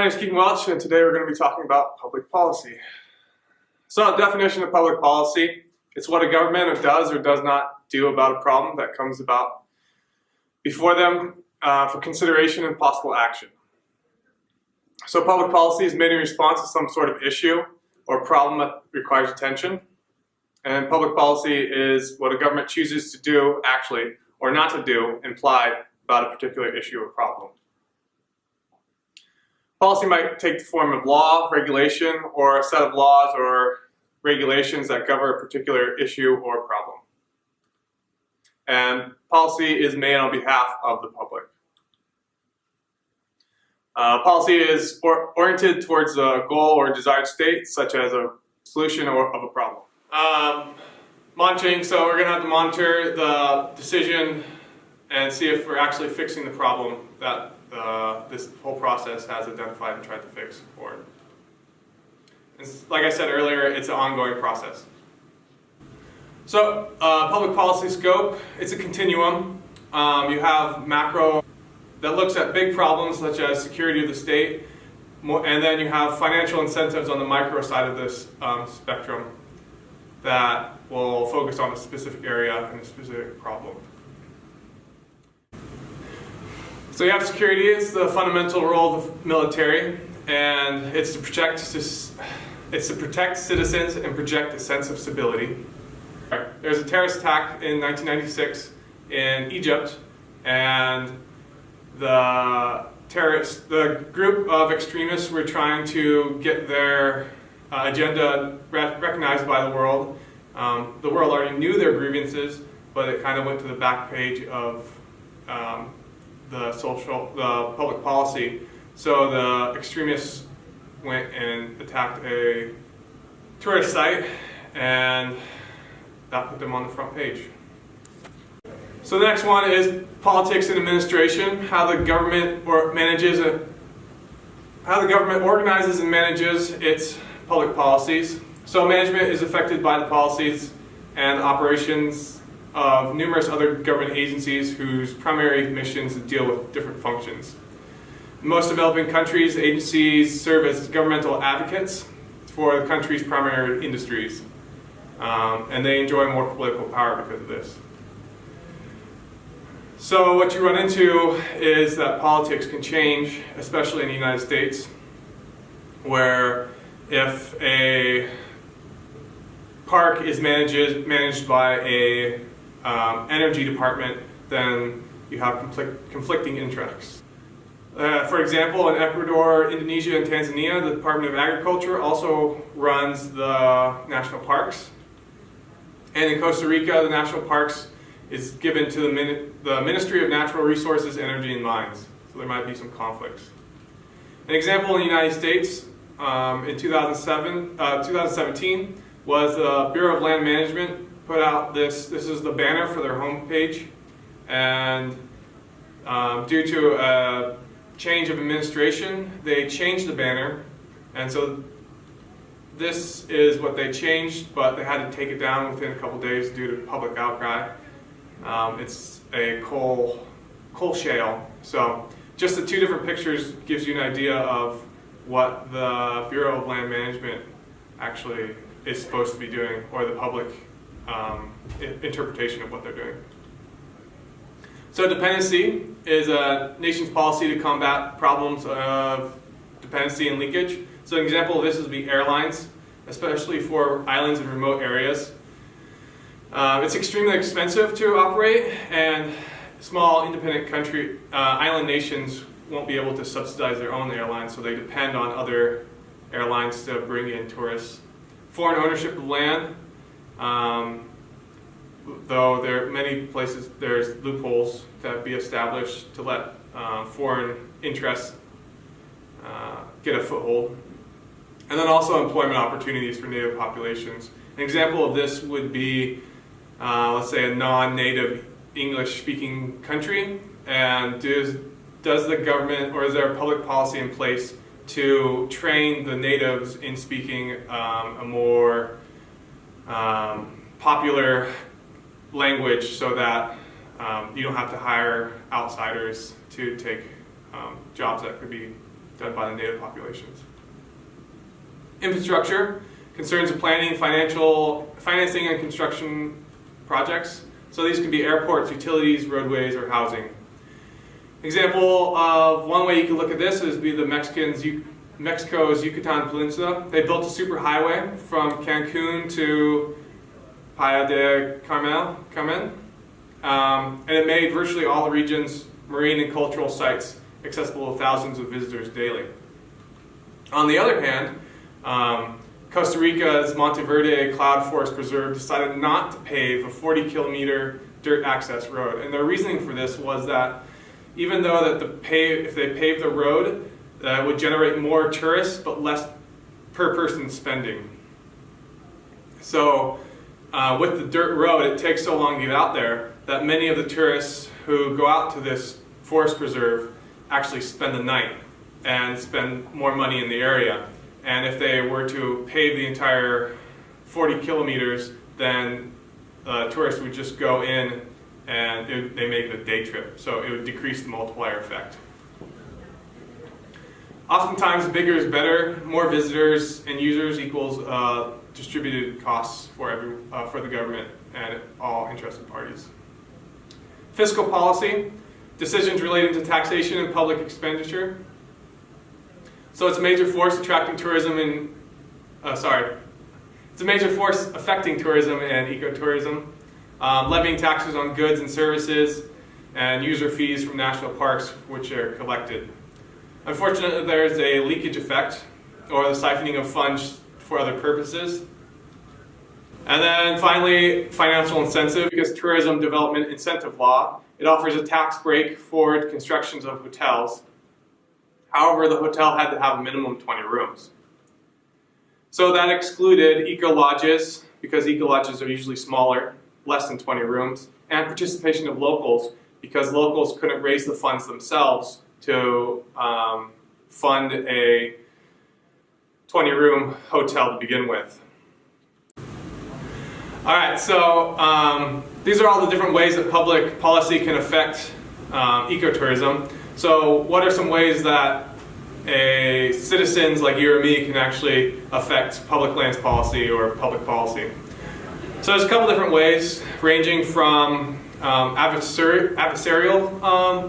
name is Keaton Welch, and today we're going to be talking about public policy. So, a definition of public policy: it's what a government does or does not do about a problem that comes about before them for consideration and possible action. So, public policy is made in response to some sort of issue or problem that requires attention. And public policy is what a government chooses to do, actually, or not to do, implied about a particular issue or problem. Policy might take the form of law, regulation, or a set of laws or regulations that govern a particular issue or problem. And policy is made on behalf of the public. Policy is oriented towards a goal or desired state, such as a solution of a problem. Monitoring, so we're going to have to monitor the decision and see if we're actually fixing the problem that this whole process has identified and tried to fix for it. Like I said earlier, it's an ongoing process. So, public policy scope, it's a continuum. You have macro that looks at big problems such as security of the state, and then you have financial incentives on the micro side of this spectrum that will focus on a specific area and a specific problem. So you have security. It's the fundamental role of the military, and it's to protect citizens and project a sense of stability. There's a terrorist attack in 1996 in Egypt, and the group of extremists were trying to get their agenda recognized by the world. The world already knew their grievances, but it kind of went to the back page of the public policy. So the extremists went and attacked a tourist site, and that put them on the front page. So the next one is politics and administration, how the government organizes and manages its public policies. So management is affected by the policies and operations of numerous other government agencies whose primary missions deal with different functions. In most developing countries, agencies serve as governmental advocates for the country's primary industries, and they enjoy more political power because of this. So what you run into is that politics can change, especially in the United States, where if a park is managed by a energy department, then you have conflicting interests. For example, in Ecuador, Indonesia, and Tanzania, the Department of Agriculture also runs the national parks. And in Costa Rica, the national parks is given to the Ministry of Natural Resources, Energy, and Mines. So there might be some conflicts. An example in the United States in 2017 was the Bureau of Land Management put out this is the banner for their homepage, and due to a change of administration, they changed the banner, and so this is what they changed, but they had to take it down within a couple days due to public outcry. It's a coal shale. So just the two different pictures gives you an idea of what the Bureau of Land Management actually is supposed to be doing, or the public interpretation of what they're doing. So dependency is a nation's policy to combat problems of dependency and leakage. So an example of this would be airlines, especially for islands and remote areas. It's extremely expensive to operate, and small independent island nations won't be able to subsidize their own airlines, so they depend on other airlines to bring in tourists. Foreign ownership of land, though there are many places there's loopholes that be established to let foreign interests get a foothold. And then also employment opportunities for native populations. An example of this would be, let's say, a non-native English-speaking country, and does the government, or is there a public policy in place to train the natives in speaking a more popular language so that you don't have to hire outsiders to take jobs that could be done by the native populations. Infrastructure concerns the planning, financing, and construction projects. So these can be airports, utilities, roadways, or housing. Example of one way you can look at this is Mexico's Yucatan Peninsula. They built a superhighway from Cancun to Playa del Carmen, and it made virtually all the region's marine and cultural sites accessible to thousands of visitors daily. On the other hand, Costa Rica's Monteverde Cloud Forest Preserve decided not to pave a 40-kilometer dirt access road, and their reasoning for this was that even though that if they paved the road, it would generate more tourists but less per person spending. So with the dirt road, it takes so long to get out there that many of the tourists who go out to this forest preserve actually spend the night and spend more money in the area. And if they were to pave the entire 40 kilometers, then tourists would just go in and they make it a day trip. So it would decrease the multiplier effect. Oftentimes, bigger is better. More visitors and users equals distributed costs for the government and all interested parties. Fiscal policy, decisions relating to taxation and public expenditure. So it's a major force attracting tourism and, it's a major force affecting tourism and ecotourism, levying taxes on goods and services, and user fees from national parks which are collected. Unfortunately, there's a leakage effect, or the siphoning of funds for other purposes. And then finally, financial incentive, because tourism development incentive law, it offers a tax break for constructions of hotels. However, the hotel had to have a minimum of 20 rooms. So that excluded eco-lodges, because eco-lodges are usually smaller, less than 20 rooms, and participation of locals, because locals couldn't raise the funds themselves to fund a 20-room hotel to begin with. All right, so these are all the different ways that public policy can affect ecotourism. So what are some ways that citizens like you or me can actually affect public lands policy or public policy? So there's a couple different ways, ranging from adversarial,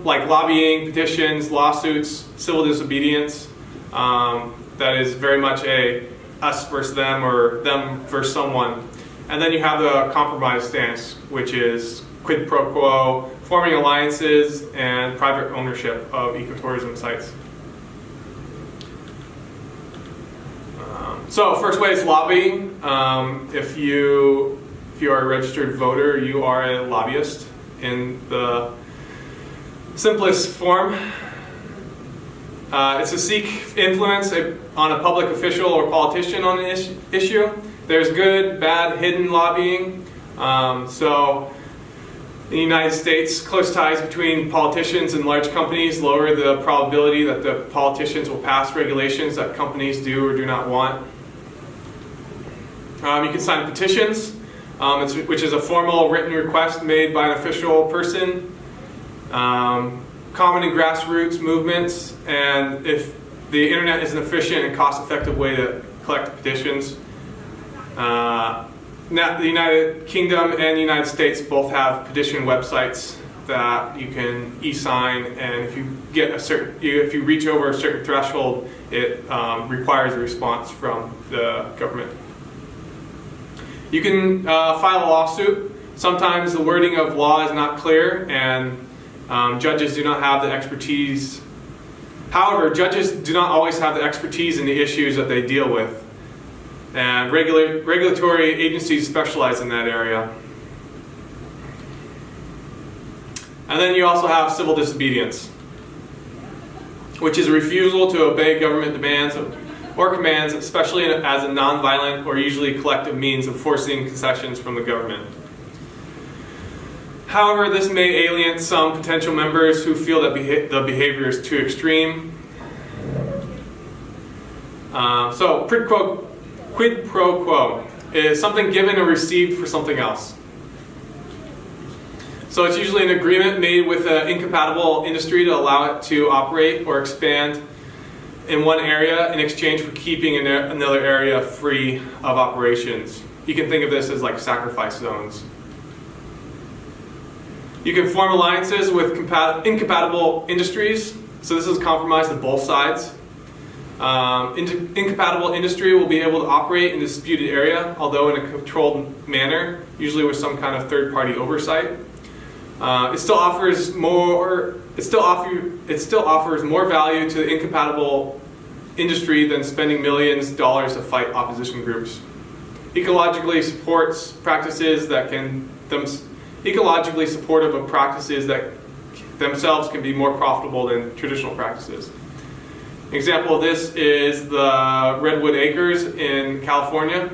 like lobbying, petitions, lawsuits, civil disobedience. That is very much a us versus them or them versus someone. And then you have the compromise stance, which is quid pro quo, forming alliances, and private ownership of ecotourism sites. So first way is lobbying. If you are a registered voter, you are a lobbyist in the simplest form. It's to seek influence on a public official or politician on an issue. There's good, bad, hidden lobbying. So in the United States, close ties between politicians and large companies lower the probability that the politicians will pass regulations that companies do or do not want. You can sign petitions, which is a formal written request made by an official person. Common and grassroots movements, and if the internet is an efficient and cost-effective way to collect petitions. Now, the United Kingdom and the United States both have petition websites that you can e-sign, and if you get if you reach over a certain threshold, it requires a response from the government. You can file a lawsuit. Sometimes the wording of law is not clear, and judges do not have the expertise. However, judges do not always have the expertise in the issues that they deal with. And regulatory agencies specialize in that area. And then you also have civil disobedience, which is a refusal to obey government demands or commands, especially as a nonviolent or usually collective means of forcing concessions from the government. However, this may alienate some potential members who feel that the behavior is too extreme. So quid pro quo is something given or received for something else. So it's usually an agreement made with an incompatible industry to allow it to operate or expand. in one area in exchange for keeping another area free of operations. You can think of this as like sacrifice zones. You can form alliances with incompatible industries. So this is a compromise to both sides. Incompatible industry will be able to operate in a disputed area, although in a controlled manner, usually with some kind of third-party oversight. It still offers more value to the incompatible industry than spending millions of dollars to fight opposition groups. Ecologically supportive of practices that themselves can be more profitable than traditional practices. An example of this is the Redwood Acres in California.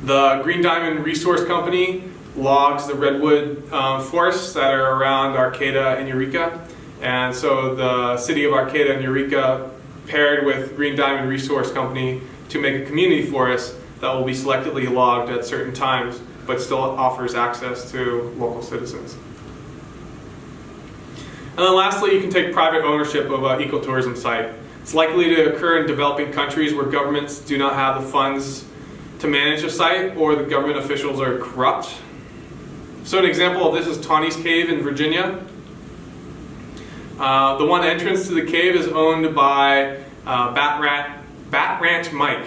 The Green Diamond Resource Company logs the redwood forests that are around Arcata and Eureka. And so the city of Arcata and Eureka paired with Green Diamond Resource Company to make a community forest that will be selectively logged at certain times, but still offers access to local citizens. And then lastly, you can take private ownership of an ecotourism site. It's likely to occur in developing countries where governments do not have the funds to manage a site, or the government officials are corrupt. So an example of this is Tawny's Cave in Virginia. The one entrance to the cave is owned by Bat Ranch Mike.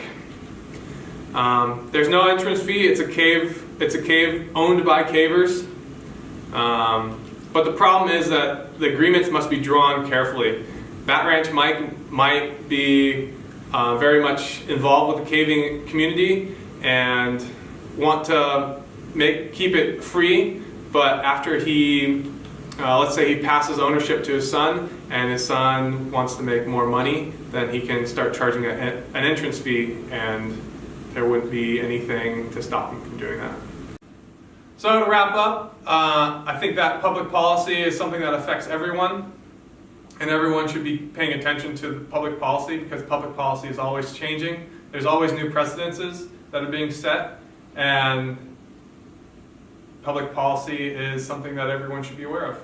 There's no entrance fee. It's a cave owned by cavers. But the problem is that the agreements must be drawn carefully. Bat Ranch Mike might be very much involved with the caving community and want to keep it free, but after he, let's say he passes ownership to his son, and his son wants to make more money, then he can start charging an entrance fee, and there wouldn't be anything to stop him from doing that. So to wrap up, I think that public policy is something that affects everyone, and everyone should be paying attention to public policy, because public policy is always changing. There's always new precedences that are being set, and public policy is something that everyone should be aware of.